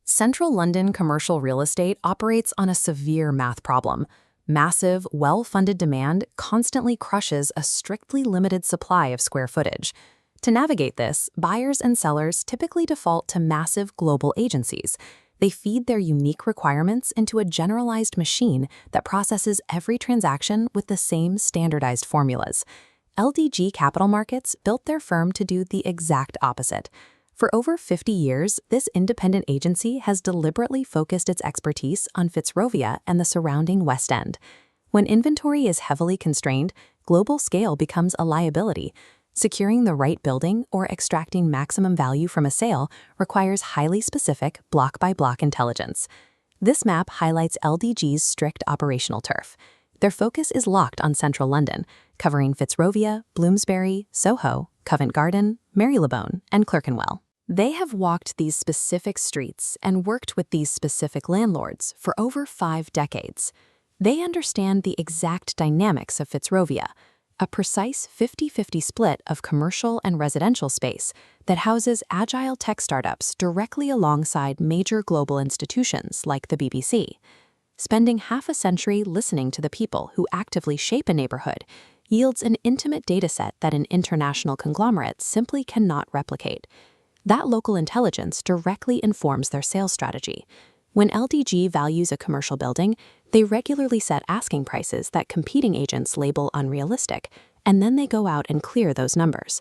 Central London commercial real estate operates on a severe math problem. Massive, well-funded demand constantly crushes a strictly limited supply of square footage. To navigate this, buyers and sellers typically default to massive global agencies. They feed their unique requirements into a generalized machine that processes every transaction with the same standardized formulas. LDG Capital Markets built their firm to do the exact opposite. For over 50 years, this independent agency has deliberately focused its expertise on Fitzrovia and the surrounding West End. When inventory is heavily constrained, global scale becomes a liability. Securing the right building or extracting maximum value from a sale requires highly specific block-by-block intelligence. This map highlights LDG's strict operational turf. Their focus is locked on central London, covering Fitzrovia, Bloomsbury, Soho, Covent Garden, Marylebone, and Clerkenwell. They have walked these specific streets and worked with these specific landlords for over 5 decades. They understand the exact dynamics of Fitzrovia, a precise 50-50 split of commercial and residential space that houses agile tech startups directly alongside major global institutions like the BBC. Spending half a century listening to the people who actively shape a neighborhood yields an intimate dataset that an international conglomerate simply cannot replicate. That local intelligence directly informs their sales strategy. When LDG values a commercial building, they regularly set asking prices that competing agents label unrealistic, and then they go out and clear those numbers.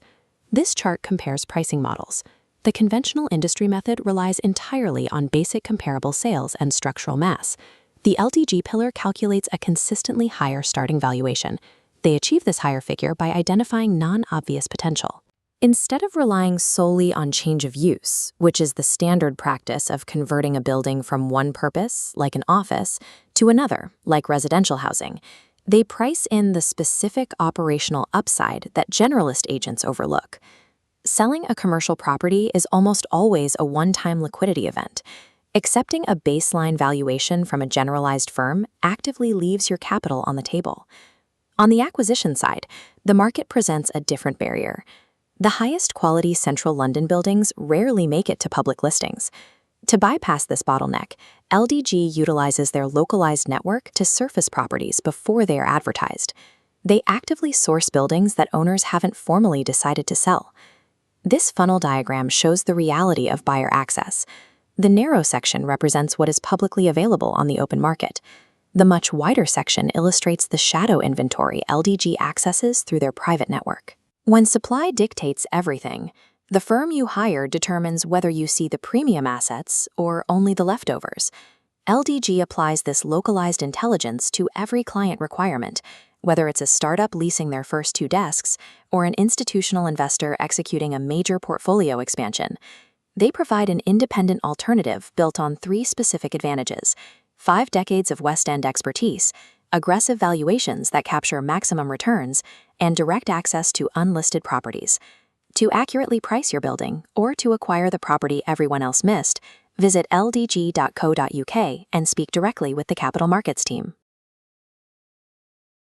This chart compares pricing models. The conventional industry method relies entirely on basic comparable sales and structural mass. The LDG pillar calculates a consistently higher starting valuation. They achieve this higher figure by identifying non-obvious potential. Instead of relying solely on change of use, which is the standard practice of converting a building from one purpose, like an office, to another, like residential housing, they price in the specific operational upside that generalist agents overlook. Selling a commercial property is almost always a one-time liquidity event. Accepting a baseline valuation from a generalized firm actively leaves your capital on the table. On the acquisition side, the market presents a different barrier. The highest quality central London buildings rarely make it to public listings. To bypass this bottleneck, LDG utilizes their localized network to surface properties before they are advertised. They actively source buildings that owners haven't formally decided to sell. This funnel diagram shows the reality of buyer access. The narrow section represents what is publicly available on the open market. The much wider section illustrates the shadow inventory LDG accesses through their private network. When supply dictates everything, the firm you hire determines whether you see the premium assets or only the leftovers. LDG applies this localized intelligence to every client requirement, whether it's a startup leasing their first 2 desks or an institutional investor executing a major portfolio expansion. They provide an independent alternative built on 3 specific advantages: 5 decades of West End expertise, aggressive valuations that capture maximum returns, and direct access to unlisted properties. To accurately price your building or to acquire the property everyone else missed, visit ldg.co.uk and speak directly with the capital markets team.